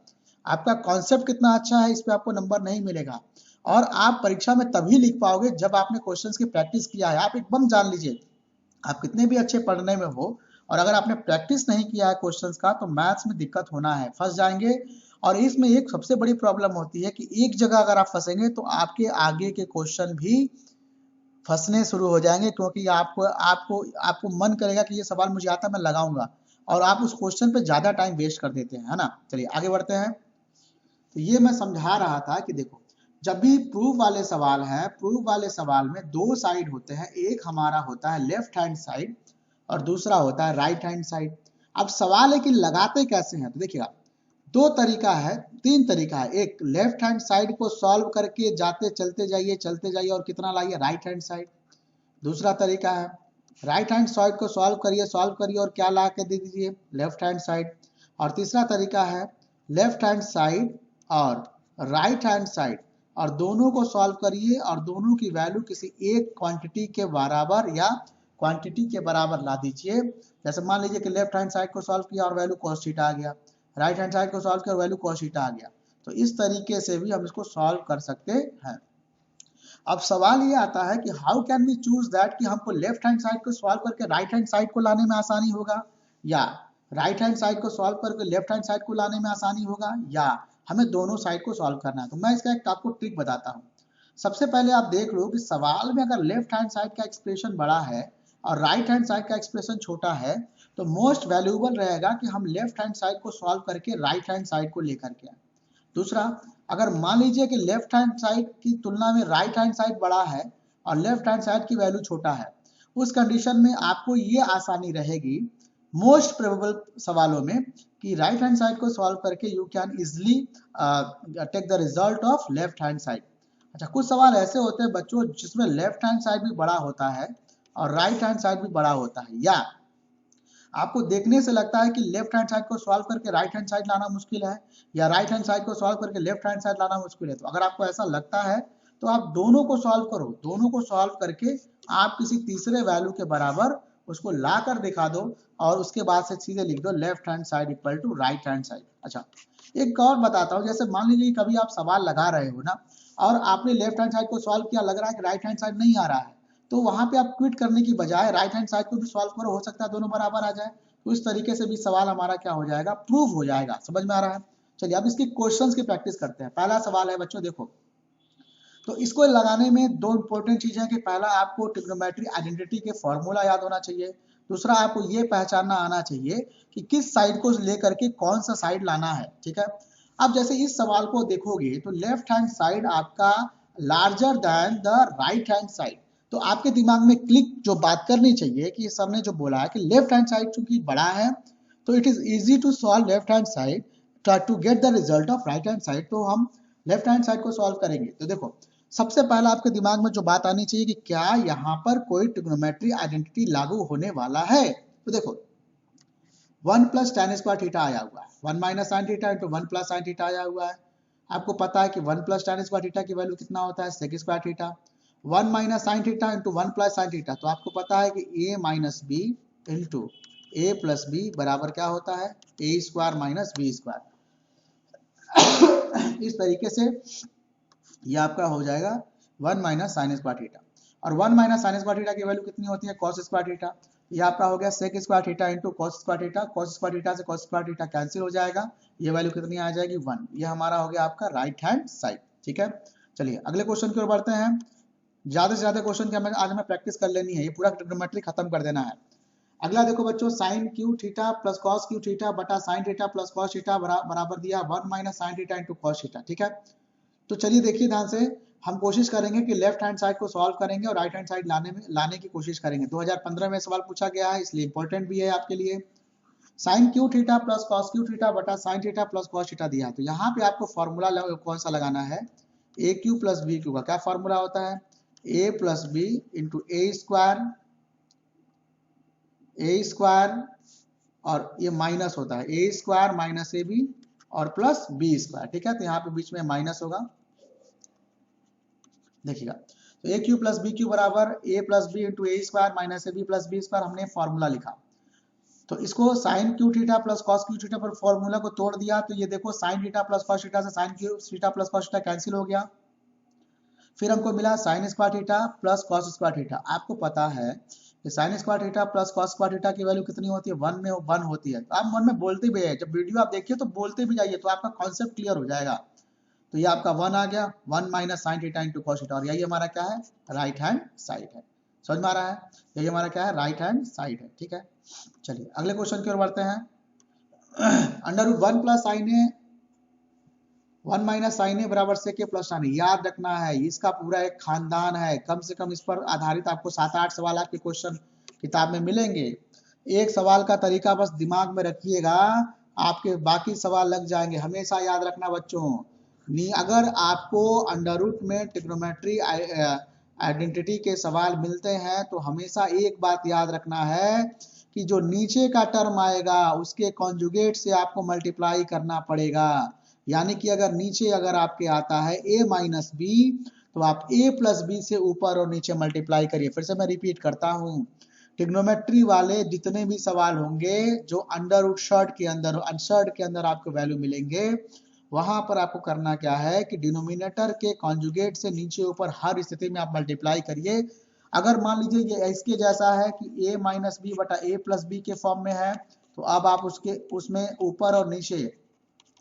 आपका कॉन्सेप्ट कितना अच्छा है इस पे आपको नंबर नहीं मिलेगा। और आप परीक्षा में तभी लिख पाओगे जब आपने क्वेश्चंस की प्रैक्टिस किया है। आप एकदम जान लीजिए, आप कितने भी अच्छे पढ़ने में हो और अगर आपने प्रैक्टिस नहीं किया है क्वेश्चंस का तो मैथ्स में दिक्कत होना है, फंस जाएंगे। और इसमें एक सबसे बड़ी प्रॉब्लम होती है कि एक जगह अगर आप फंसेंगे तो आपके आगे के क्वेश्चन भी फंसने शुरू हो जाएंगे, क्योंकि आपको आपको आपको मन करेगा कि ये सवाल मुझे आता मैं लगाऊंगा, और आप उस क्वेश्चन पे ज्यादा टाइम वेस्ट कर देते हैं, है ना। चलिए आगे बढ़ते हैं। तो ये मैं समझा रहा था कि देखो, जब भी प्रूफ वाले सवाल है, प्रूफ वाले सवाल में दो साइड होते हैं, एक हमारा होता है लेफ्ट हैंड साइड और दूसरा होता है राइट हैंड साइड। अब सवाल है कि लगाते कैसे हैं, तो देखिएगा, दो तरीका है, तीन तरीका है। एक, लेफ्ट हैंड साइड को सॉल्व करके जाते चलते जाइए और कितना लाइए, राइट हैंड साइड। दूसरा तरीका है, राइट हैंड साइड को सॉल्व करिए और क्या ला के दे दीजिए, लेफ्ट हैंड साइड। और तीसरा तरीका है, लेफ्ट हैंड साइड और राइट हैंड साइड और दोनों को सॉल्व करिए और दोनों की वैल्यू किसी एक क्वांटिटी के बराबर या क्वांटिटी के बराबर ला दीजिए। जैसे मान लीजिए कि लेफ्ट हैंड साइड को सॉल्व किया और वैल्यू cos थीटा आ गया, राइट हैंड साइड को सॉल्व किया और वैल्यू cos थीटा आ गया। तो इस तरीके से भी हम इसको सॉल्व कर सकते हैं। अब सवाल ये आता है कि how can we choose that, कि हमको लेफ्ट हैंड साइड को सॉल्व करके राइट हैंड साइड को लाने में आसानी होगा, या राइट हैंड साइड को सॉल्व करके लेफ्ट हैंड साइड को लाने में आसानी होगा, या हमें दोनों साइड को सॉल्व करना है। तो मैं इसका एक आपको ट्रिक बताता हूँ। सबसे पहले आप देख लो कि सवाल में अगर लेफ्ट हैंड साइड का एक्सप्रेशन बड़ा है और राइट हैंड साइड का एक्सप्रेशन छोटा है, तो मोस्ट वैल्यूएबल रहेगा कि हम लेफ्ट हैंड साइड को सॉल्व करके राइट हैंड साइड को लेकर के आए। दूसरा, अगर मान लीजिए कि लेफ्ट हैंड साइड की तुलना में राइट हैंड साइड बड़ा है और लेफ्ट हैंड साइड की वैल्यू छोटा है, उस कंडीशन में आपको ये आसानी रहेगी मोस्ट प्रोबेबल सवालों में कि राइट हैंड साइड को सॉल्व करके you can easily take the result of left hand side. अच्छा, कुछ सवाल ऐसे होते हैं बच्चों जिसमें लेफ्ट हैंड साइड भी बड़ा होता है और राइट हैंड साइड भी बड़ा होता है, या आपको देखने से लगता है कि लेफ्ट हैंड साइड को सॉल्व करके राइट हैंड साइड लाना मुश्किल है, या राइट हैंड साइड को सॉल्व करके लेफ्ट हैंड साइड लाना मुश्किल है। तो अगर आपको ऐसा लगता है तो आप दोनों को सॉल्व करो, दोनों को सॉल्व करके आप किसी तीसरे वैल्यू के बराबर उसको ला कर दिखा दो और उसके बाद से सीधे लिख दो left hand side equal to right hand side. अच्छा, एक और बताता हूँ, जैसे मान लीजिए कभी आप सवाल लगा रहे हो ना और आपने लेफ्ट हैंड साइड को सॉल्व किया, लग रहा है कि राइट हैंड साइड नहीं आ रहा है, तो वहां पे आप क्विट करने की बजाय राइट हैंड साइड को भी सॉल्व करो, हो सकता है दोनों बराबर आ जाए। तो इस तरीके से भी सवाल हमारा क्या हो जाएगा, प्रूव हो जाएगा। समझ में आ रहा है। चलिए अब इसकी क्वेश्चंस की प्रैक्टिस करते हैं। पहला सवाल है बच्चों, देखो, तो इसको लगाने में दो इंपॉर्टेंट चीजें कि पहला आपको ट्रिग्नोमेट्री आइडेंटिटी के फॉर्मूला याद होना चाहिए, दूसरा आपको ये पहचानना आना चाहिए कि किस साइड को लेकर के कौन सा साइड लाना है। ठीक है, अब जैसे इस सवाल को देखोगे तो लेफ्ट हैंड साइड आपका larger than the right hand side, तो आपके दिमाग में क्लिक जो बात करनी चाहिए कि सर ने जो बोला है कि लेफ्ट हैंड साइड चूंकि बड़ा है तो it is easy to solve left hand side to get the result of right hand side, तो हम लेफ्ट हैंड साइड को सॉल्व करेंगे। तो देखो, सबसे पहला आपके दिमाग में जो बात आनी चाहिए कि क्या यहाँ पर कोई ट्रिग्नोमेट्री आइडेंटिटी लागू होने वाला है। तो देखो, 1 प्लस tan स्क्वायर थीटा आया हुआ है, 1 minus sine theta into 1 plus sine theta आया हुआ है। आपको पता है कि 1 प्लस tan स्क्वायर थीटा की वैल्यू कितना होता है sec square theta, 1 minus sine theta into 1 plus sine theta, तो आपको पता है कि a minus B into A plus b बराबर क्या होता है ए स्क्वायर माइनस बी स्क्वायर। इस तरीके से ये आपका हो जाएगा 1 माइनस साइन स्क्वायर थीटा, और 1 माइनस साइन स्क्वायर थीटा की वैल्यू कितनी होती है कॉस स्क्वायर थीटा। ये आपका हो गया sec square theta into cos square theta, cos square theta से कॉस स्क्वायर थीटा कैंसिल हो जाएगा, ये वैल्यू कितनी आ जाएगी 1। ये हमारा हो गया आपका राइट हैंड साइड। ठीक है, चलिए अगले क्वेश्चन की ओर बढ़ते हैं। ज्यादा से ज्यादा क्वेश्चन की हमें आज हमें प्रैक्टिस कर लेनी है, ये पूरा ट्रिग्नोमेट्री खत्म कर देना है। अगला देखो बच्चों, sine cube theta plus cos cube theta बटा sine theta plus cos theta बराबर दिया 1 minus sine theta into cos theta. ठीक है, तो चलिए देखिए ध्यान से, हम कोशिश करेंगे कि लेफ्ट हैंड साइड को सॉल्व करेंगे और राइट हैंड साइड लाने की कोशिश करेंगे। 2015 में सवाल पूछा गया है, इसलिए इंपॉर्टेंट भी है आपके लिए। Sine cube theta plus cos cube theta बटा sine theta plus cos theta दिया है, तो यहाँ पे आपको फॉर्मूला कौन सा लगाना है, ए क्यू प्लस बी क्यू का क्या फॉर्मूला होता है, ए plus B into A square और ये माइनस होता है ए स्क्वायर माइनस ए बी और प्लस बी स्क्वायर। ठीक है, तो यहाँ पे बीच में माइनस होगा, देखिएगा, तो A cube plus B cube बराबर A plus B into A square minus A B plus B square, हमने फॉर्मूला लिखा। तो इसको sine cube theta plus cos cube theta पर फॉर्मूला को तोड़ दिया, तो ये देखो sine theta plus cos theta से sine cube theta plus cos theta cancel हो गया, फिर हमको मिला sine square theta plus cos square theta. आपको पता है कि sign square theta plus cos square theta की वैल्यू कितनी होती है 1 में 1 होती है, तो आप मन में बोलते भी है, जब वीडियो आप देखिए तो बोलते भी जाइए, तो आपका कॉन्सेप्ट क्लियर हो जाएगा। तो ये आपका 1 आ गया, 1 minus sine theta into cos theta, और यही हमारा क्या है राइट हैंड साइड है। समझ में आ रहा है, यही हमारा क्या है राइट हैंड साइड है। ठीक है, चलिए अगले क्वेश्चन की ओर बढ़ते हैं। अंडर रूट 1 प्लस साइन ए 1 माइनस साइन ए बराबर से के प्लस साइन ए, याद रखना है, इसका पूरा एक खानदान है, कम से कम इस पर आधारित आपको 7-8 सवाल आपके क्वेश्चन किताब में मिलेंगे। एक सवाल का तरीका बस दिमाग में रखिएगा, आपके बाकी सवाल लग जाएंगे। हमेशा याद रखना बच्चों, अगर आपको अंडर रूट में ट्रिग्नोमेट्री आइडेंटिटी के सवाल मिलते हैं तो हमेशा एक बात याद रखना है कि जो नीचे का टर्म आएगा उसके कॉन्जुगेट से आपको मल्टीप्लाई करना पड़ेगा। यानी कि अगर नीचे अगर आपके आता है a माइनस बी, तो आप a प्लस बी से ऊपर और नीचे मल्टीप्लाई करिए। फिर से मैं रिपीट करता हूँ, ट्रिग्नोमेट्री वाले जितने भी सवाल होंगे जो अंडर रूट शर्ट के अंदर आपको वैल्यू मिलेंगे, वहां पर आपको करना क्या है कि डिनोमिनेटर के कॉन्जुगेट से नीचे ऊपर हर स्थिति में आप मल्टीप्लाई करिए। अगर मान लीजिए ये इसके जैसा है कि a माइनस बी बटा a प्लस बी के फॉर्म में है, तो अब आप उसमें ऊपर और नीचे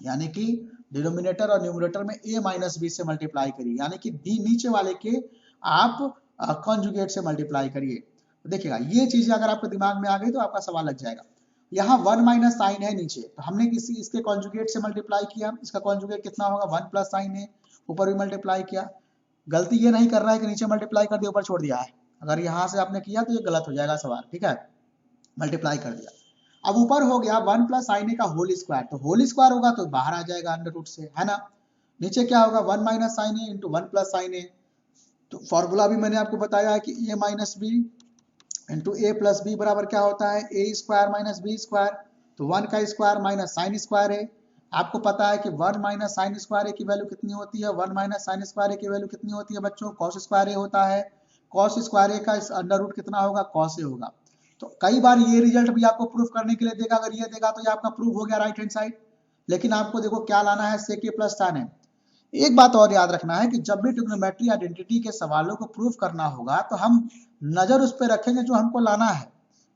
यानी कि डिनोमिनेटर और न्यूमरेटर में a माइनस बी से मल्टीप्लाई करिए, यानी कि नीचे वाले के आप कॉन्जुगेट से मल्टीप्लाई करिए। तो देखिएगा ये चीजें अगर आपके दिमाग में आ गई तो आपका सवाल लग जाएगा। यहाँ 1 माइनस साइन है नीचे, तो हमने इसके कॉन्जुगेट से मल्टीप्लाई किया, इसका कॉन्जुगेट कितना होगा 1 प्लस साइन है, ऊपर भी मल्टीप्लाई किया। गलती ये नहीं कर रहा है कि नीचे मल्टीप्लाई कर दिया ऊपर छोड़ दिया है, अगर यहाँ से आपने किया तो ये गलत हो जाएगा सवाल। ठीक है, मल्टीप्लाई कर दिया, अब ऊपर हो गया 1 प्लस साइन ए का होल स्क्वायर, तो होल स्क्वायर होगा तो बाहर आ जाएगा अंडर रूट से, है ना। नीचे क्या होगा 1 माइनस साइन ए इंटू 1 प्लस साइन ए, तो फॉर्मूला भी मैंने आपको बताया है कि ए माइनस बी इंटू ए प्लस बी बराबर क्या होता है ए स्क्वायर माइनस बी स्क्वायर, तो 1 का स्क्वायर माइनस साइन स्क्वायर है। आपको पता है कि 1 माइनस साइन स्क्वायर ए की वैल्यू कितनी होती है, 1 माइनस साइन स्क्वायर ए की वैल्यू कितनी होती है बच्चों, कॉस स्क्वायर ए होता है। कॉस स्क्वायर ए का अंडर रूट कितना होगा, कॉस ए होगा। तो कई बार ये रिजल्ट भी आपको प्रूफ करने के लिए देगा, अगर ये देगा तो ये आपका प्रूफ हो गया राइट हैंड साइड, लेकिन आपको देखो क्या लाना है सेक ए प्लस tan है। एक बात और याद रखना है कि जब भी ट्रिग्नोमेट्री आइडेंटिटी के सवालों को प्रूफ करना होगा तो हम नजर उस पर रखेंगे जो हमको लाना है,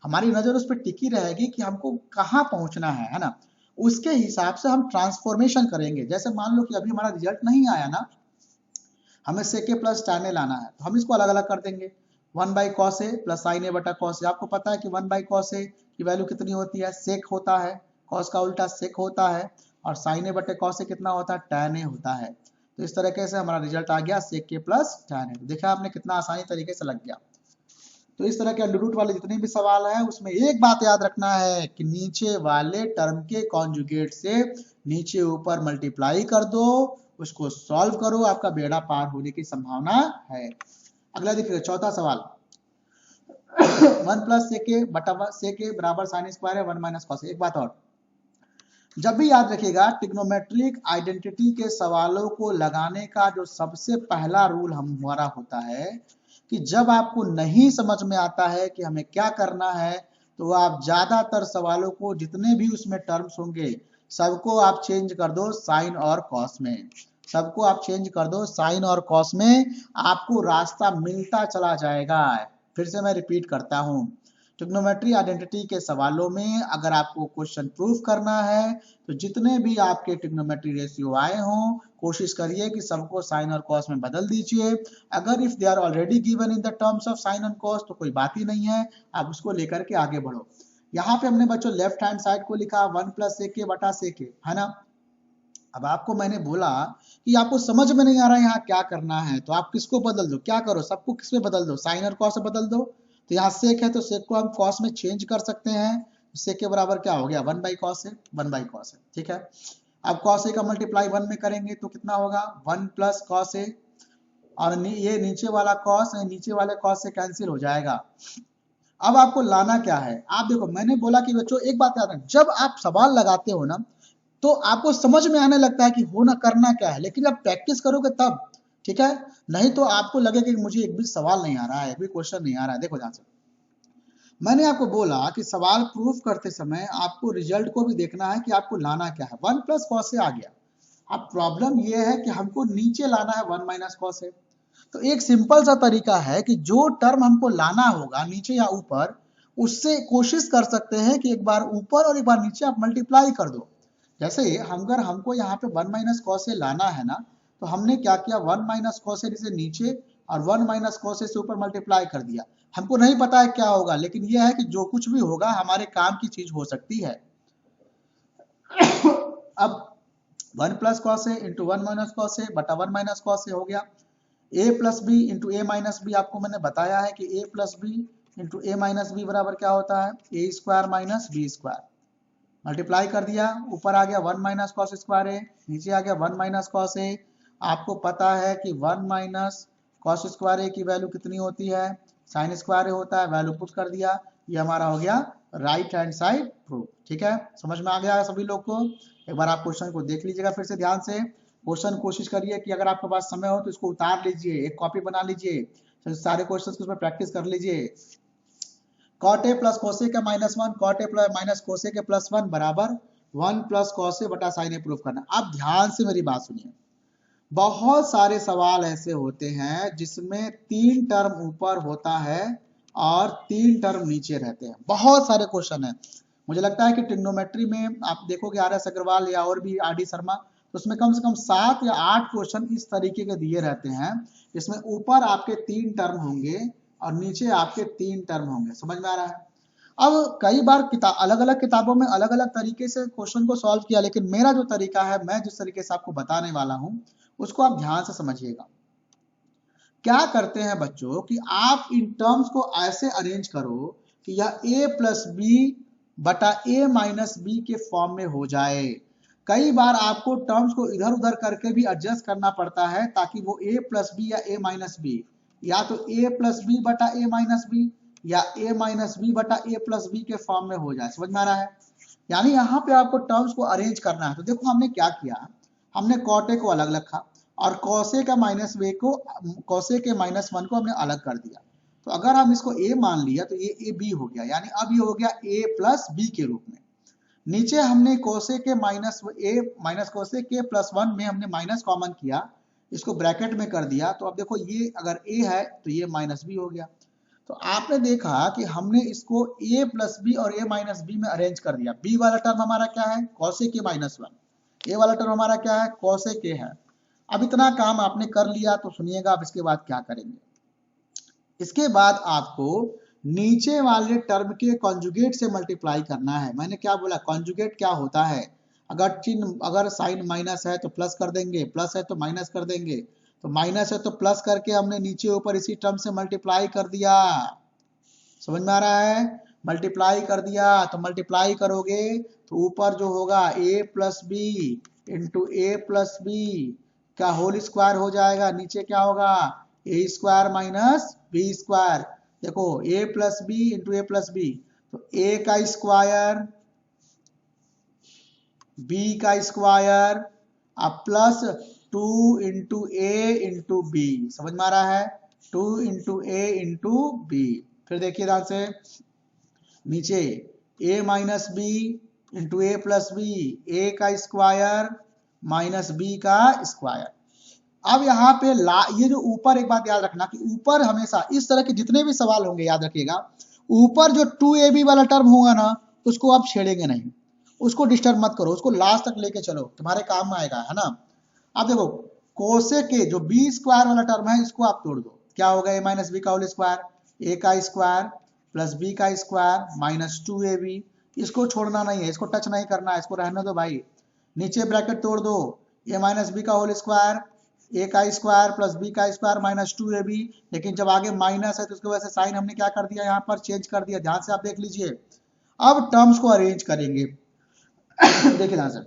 हमारी नजर उस पर टिकी रहेगी कि हमको कहाँ पहुंचना है ना, उसके हिसाब से हम ट्रांसफॉर्मेशन करेंगे। जैसे मान लो कि अभी हमारा रिजल्ट नहीं आया ना, हमें सेक ए प्लस tan लाना है, तो हम इसको अलग अलग कर देंगे, 1 by cos A plus sine A बटा कॉस ए। आपको पता है कि 1 बाई कॉस ए की वैल्यू कितनी होती है, सेक होता है, कॉस का उल्टा सेक होता है, और साइन ए बटे कॉस ए कितना होता है tan ए होता है। तो इस तरीके से हमारा रिजल्ट आ गया सेक ए प्लस tan ए। देखा आपने कितना आसानी तरीके से लग गया। तो इस तरह के अंडर रूट वाले जितने भी सवाल है उसमें एक बात याद रखना है कि नीचे वाले टर्म के कॉन्जुगेट से नीचे ऊपर मल्टीप्लाई कर दो, उसको सॉल्व करो, आपका बेड़ा पार होने की संभावना है। अगला देखिए चौथा सवाल, 1 प्लस सेक ए बटा सेक ए बराबर साइन स्क्वायर है 1 माइनस कॉस। एक बात और, जब भी याद रखिएगा ट्रिग्नोमेट्रिक आइडेंटिटी के सवालों को लगाने का जो सबसे पहला रूल हमारा होता है कि जब आपको नहीं समझ में आता है कि हमें क्या करना है, तो आप ज्यादातर सवालों को जितने भी उसमें टर्म्स होंगे सबको आप चेंज कर दो साइन और कॉस में। सबको आप चेंज कर दो साइन और कॉस में, आपको रास्ता मिलता चला जाएगा। फिर से मैं रिपीट करता हूं, ट्रिग्नोमेट्री आइडेंटिटी के सवालों में अगर आपको क्वेश्चन प्रूफ करना है तो जितने भी आपके ट्रिग्नोमेट्री रेशियो आए हों कोशिश करिए कि सबको साइन और कॉस में बदल दीजिए। अगर if they are already given in the terms of sine and cos तो कोई बात ही नहीं है, आप उसको लेकर के आगे बढ़ो। यहाँ पे हमने बच्चों लेफ्ट हैंड साइड को लिखा 1 प्लस ए के बटा से के, है ना। अब आपको मैंने बोला कि आपको समझ में नहीं आ रहा है यहाँ क्या करना है, तो आप किसको बदल दो, क्या करो, सबको किस में बदल दो, साइन और कॉस में बदल दो। तो यहाँ सेक है तो सेक को हम कॉस में चेंज कर सकते हैं। सेक के बराबर क्या हो गया, 1 बाई कॉस है, 1 बाई कॉस है, ठीक है। अब कॉस ए का मल्टीप्लाई 1 में करेंगे तो कितना होगा, 1 प्लस कॉस ए, और ये नीचे वाला कॉस नीचे वाले कॉस से कैंसिल हो जाएगा। अब आपको लाना क्या है, आप देखो मैंने बोला कि बच्चों एक बात याद रखना, जब आप सवाल लगाते हो ना तो आपको समझ में आने लगता है कि होना करना क्या है, लेकिन जब प्रैक्टिस करोगे तब, ठीक है। नहीं तो आपको लगेगा कि मुझे एक भी सवाल नहीं आ रहा है, एक भी क्वेश्चन नहीं आ रहा है। देखो ध्यान से, मैंने आपको बोला कि सवाल प्रूफ करते समय आपको रिजल्ट को भी देखना है कि आपको लाना क्या है। 1 प्लस कॉस से आ गया, अब प्रॉब्लम यह है कि हमको नीचे लाना है 1 माइनस कॉस है। तो एक सिंपल सा तरीका है कि जो टर्म हमको लाना होगा नीचे या ऊपर, उससे कोशिश कर सकते हैं कि एक बार ऊपर और एक बार नीचे आप मल्टीप्लाई कर दो। जैसे अगर हमको यहाँ पे 1 माइनस कॉस से लाना है ना, तो हमने क्या किया, 1 माइनस कॉस से नीचे और 1 माइनस कॉस से ऊपर मल्टीप्लाई कर दिया। हमको नहीं पता है क्या होगा, लेकिन यह है कि जो कुछ भी होगा हमारे काम की चीज हो सकती है। अब 1 plus cos A into 1 minus cos A बटा 1 माइनस कॉस ए हो गया। A plus B into A minus B, आपको मैंने बताया है कि A plus B into A minus B बराबर क्या होता है, ए square minus B square. Multiply कर दिया, ऊपर आ गया 1 माइनस कॉस स्क्वायर ए, नीचे आ गया 1 माइनस कॉस ए। आपको पता है कि 1 माइनस कॉस स्क्वायर ए की वैल्यू कितनी होती है, साइन स्क्वायर ए होता है, वैल्यू पुट कर दिया। ये हमारा हो गया राइट हैंड साइड प्रूफ, ठीक है। समझ में आ गया सभी लोग को। एक बार आप क्वेश्चन को देख लीजिएगा फिर से ध्यान से। क्वेश्चन कोशिश करिए कि अगर आपके पास समय हो तो इसको उतार लीजिए, एक कॉपी बना लीजिए, तो सारे क्वेश्चन को उसमें प्रैक्टिस कर लीजिए। कॉट ए प्लस कोसे का minus 1, cot a plus minus cosec के प्लस 1 बराबर 1 प्लस कोसे बटा साइन ए प्रूफ करना। आप ध्यान से मेरी बात सुनिए, बहुत सारे सवाल ऐसे होते हैं जिसमें 3 टर्म ऊपर होता है और 3 टर्म नीचे रहते हैं, बहुत सारे क्वेश्चन है। मुझे लगता है कि ट्रिग्नोमेट्री में आप देखोगे RS अग्रवाल या और भी RD शर्मा, तो उसमें कम से कम 7 या 8 क्वेश्चन इस तरीके के दिए रहते हैं, जिसमें ऊपर आपके 3 टर्म होंगे और नीचे आपके 3 टर्म होंगे। समझ में आ रहा है। अब कई बार अलग अलग किताबों में अलग अलग तरीके से क्वेश्चन को सॉल्व किया, लेकिन मेरा जो तरीका है, मैं जिस तरीके से आपको बताने वाला हूं उसको आप ध्यान से समझिएगा। क्या करते हैं बच्चों कि आप इन टर्म्स को ऐसे अरेंज करो कि यह a प्लस बी बटा a माइनस बी के फॉर्म में हो जाए। कई बार आपको टर्म्स को इधर उधर करके भी एडजस्ट करना पड़ता है ताकि वो a प्लस बी या a माइनस बी, या तो a प्लस बी बटा a माइनस बी या a माइनस बी बटा a प्लस बी के फॉर्म में हो जाए। समझ में आ रहा है। यानी यहाँ पे आपको टर्म्स को अरेंज करना है। तो देखो हमने क्या किया, हमने कॉट ए को अलग रखा और कॉस ए का माइनस वे को, कॉस ए के माइनस 1 को हमने अलग कर दिया। तो अगर हम इसको a मान लिया तो ये ए बी हो गया, यानी अब ये हो गया a प्लस बी के रूप में। नीचे हमने कोसे के माइनस ए माइनस कोसे के प्लस 1 में हमने माइनस कॉमन किया, इसको ब्रैकेट में कर दिया। तो अब देखो ये अगर a है तो ये माइनस बी हो गया। तो आपने देखा कि हमने इसको a प्लस बी और a माइनस बी में अरेंज कर दिया। b वाला टर्म हमारा क्या है, कॉसे के माइनस 1, a वाला टर्म हमारा क्या है, कॉसे के है। अब इतना काम आपने कर लिया तो सुनिएगा अब इसके बाद क्या करेंगे। इसके बाद आपको नीचे वाले टर्म के कॉन्जुगेट से मल्टीप्लाई करना है। मैंने क्या बोला, कॉन्जुगेट क्या होता है, अगर चिन्ह, अगर साइन माइनस है तो प्लस कर देंगे, प्लस है तो माइनस कर देंगे, तो माइनस है तो प्लस करके हमने नीचे ऊपर इसी टर्म से मल्टीप्लाई कर दिया। समझ में आ रहा है। मल्टीप्लाई कर दिया तो मल्टीप्लाई करोगे तो ऊपर जो होगा a plus B into A plus b का होल स्क्वायर हो जाएगा, नीचे क्या होगा a square minus B square. देखो a plus B into A plus b, तो a का स्क्वायर बी का स्क्वायर अब plus 2 into a into b, समझ में आ रहा है, 2 इंटू ए इंटू बी। फिर देखिए ध्यान से नीचे a minus B into A plus B, A का स्क्वायर माइनस बी का स्क्वायर। अब यहाँ पे ये जो ऊपर एक बात याद रखना कि ऊपर हमेशा इस तरह के जितने भी सवाल होंगे याद रखिएगा, ऊपर जो 2ab वाला टर्म होगा ना उसको आप छेड़ेंगे नहीं, उसको डिस्टर्ब मत करो, उसको लास्ट तक लेके चलो, तुम्हारे काम में आएगा, है ना। अब देखो कोसेक के जो बी स्क्वायर वाला टर्म है इसको आप तोड़ दो, क्या होगा ए माइनस बी का होल स्क्वायर, ए का स्क्वायर प्लस बी का स्क्वायर माइनस 2ab, इसको छोड़ना नहीं है, इसको टच नहीं करना है, इसको रहने दो भाई। नीचे ब्रैकेट तोड़ दो, ए माइनस बी का होल स्क्वायर, ए का स्क्वायर प्लस बी का स्क्वायर माइनस 2ab, लेकिन जब आगे माइनस है तो उसकी वजह से साइन हमने क्या कर दिया, यहाँ पर चेंज कर दिया, ध्यान से आप देख लीजिए। अब टर्म्स को अरेंज करेंगे देखिए ध्यान से,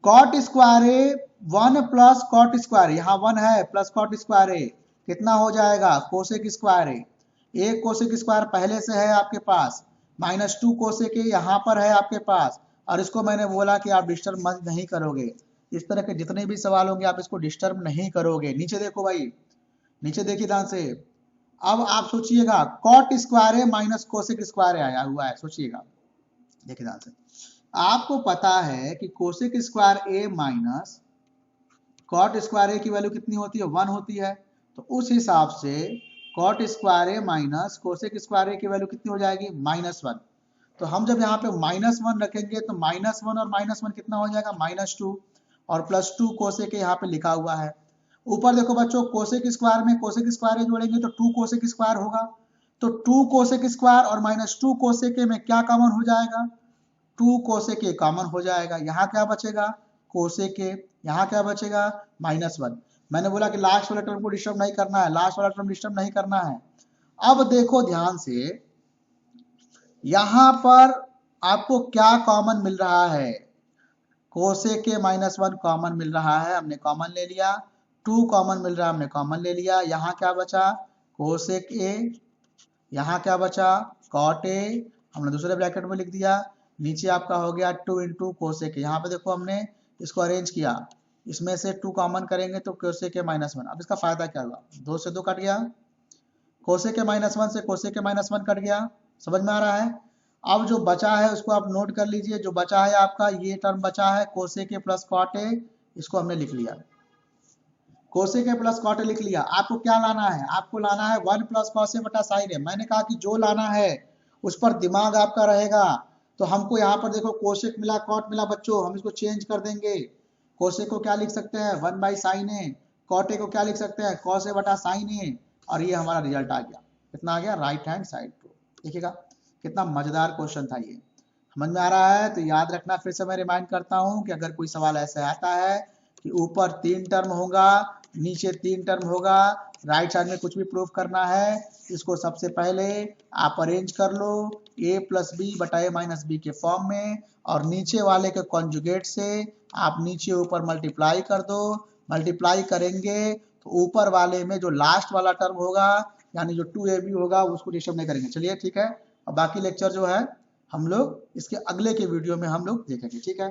कॉट स्क्वायर ए 1 प्लस कॉट स्क्वायर, यहाँ 1 है प्लस कॉट स्क्वायर ए कितना हो जाएगा कोसेक स्क्वायर ए, एक कोसेक स्क्वायर पहले से है आपके पास, माइनस 2 कोसेक ए यहाँ पर है आपके पास, और इसको मैंने बोला कि आप डिस्टर्ब मत नहीं करोगे, इस तरह के जितने भी सवाल होंगे आप इसको डिस्टर्ब नहीं करोगे। नीचे देखो भाई, नीचे देखिए ध्यान से, अब आप सोचिएगा कॉट स्क्वायर ए माइनस कोसेक स्क्वायर ए आया हुआ है, सोचिएगा, देखिए ध्यान से, आपको पता है कि कोसेक स्क्वायर ए माइनस कॉट स्क्वायर ए की वैल्यू कितनी होती है, 1 होती है, तो उस हिसाब से कॉट स्क्वायर ए माइनस कोसेक स्क्वायर ए की वैल्यू कितनी हो जाएगी, -1। तो हम जब यहाँ पे -1 रखेंगे तो -1 और -1 कितना हो जाएगा, -2, और +2 कोसेक यहाँ पे लिखा हुआ है। ऊपर देखो बच्चों कोसेक स्क्वायर में कोसेक स्क्वायर जोड़ेंगे तो 2 कोसेक स्क्वायर होगा, तो 2 कोसेक स्क्वायर और -2 कोसेक में क्या कॉमन हो जाएगा, 2 कोसेक ए कॉमन हो जाएगा, यहाँ क्या बचेगा कोसेक ए, यहाँ क्या बचेगा -1। मैंने बोला कि लास्ट वाला टर्म को डिस्टर्ब नहीं करना है, लास्ट वाला टर्म डिस्टर्ब नहीं करना है। अब देखो ध्यान से यहां पर आपको क्या कॉमन मिल रहा है, कोसेक के -1 कॉमन मिल रहा है, हमने कॉमन ले लिया, 2 कॉमन मिल रहा है, हमने कॉमन ले लिया, यहाँ क्या बचा कोसेक ए, यहाँ क्या बचा कॉट ए, हमने दूसरे ब्रैकेट में लिख दिया, नीचे आपका हो गया 2 इंटू कोसेक ए। यहाँ पे देखो हमने इसको अरेंज किया, इसमें से 2 कॉमन करेंगे तो कोसेक के -1। अब इसका फायदा क्या हुआ, 2 से 2 कट गया, कोसेक के -1 से कोसेक के -1 कट गया, समझ में आ रहा है। अब जो बचा है उसको आप नोट कर लीजिए, जो बचा है आपका ये टर्म बचा है कोसेक के प्लस कॉट ए, इसको हमने लिख लिया, कोसेक के प्लस कॉट ए लिख लिया। आपको क्या लाना है, आपको लाना है 1 प्लस कॉस ए बटा साइन ए। मैंने कहा कि जो लाना है उस पर दिमाग आपका रहेगा, तो हमको यहाँ पर देखो कोसेक मिला कॉट मिला बच्चों, हम इसको चेंज कर देंगे, कोसेक को क्या लिख सकते हैं 1 by sine a, cot a को क्या लिख सकते हैं कॉस ए बटा साइन ए, और ये हमारा रिजल्ट आ गया, कितना आ गया राइट हैंड साइड टू। देखिएगा कितना मजेदार क्वेश्चन था ये, समझ में आ रहा है। तो याद रखना, फिर से मैं रिमाइंड करता हूँ कि अगर कोई सवाल ऐसे आता है कि ऊपर 3 टर्म होगा नीचे 3 टर्म होगा, राइट साइड में कुछ भी प्रूफ करना है, इसको सबसे पहले आप अरेंज कर लो a प्लस बी बटा ए माइनस बी के फॉर्म में, और नीचे वाले के कॉन्जुगेट से आप नीचे ऊपर मल्टीप्लाई कर दो, मल्टीप्लाई करेंगे तो ऊपर वाले में जो लास्ट वाला टर्म होगा यानी जो 2ab होगा उसको डिस्टर्ब नहीं करेंगे। चलिए ठीक है, और बाकी लेक्चर जो है हम लोग इसके अगले के वीडियो में हम लोग देखेंगे, ठीक है।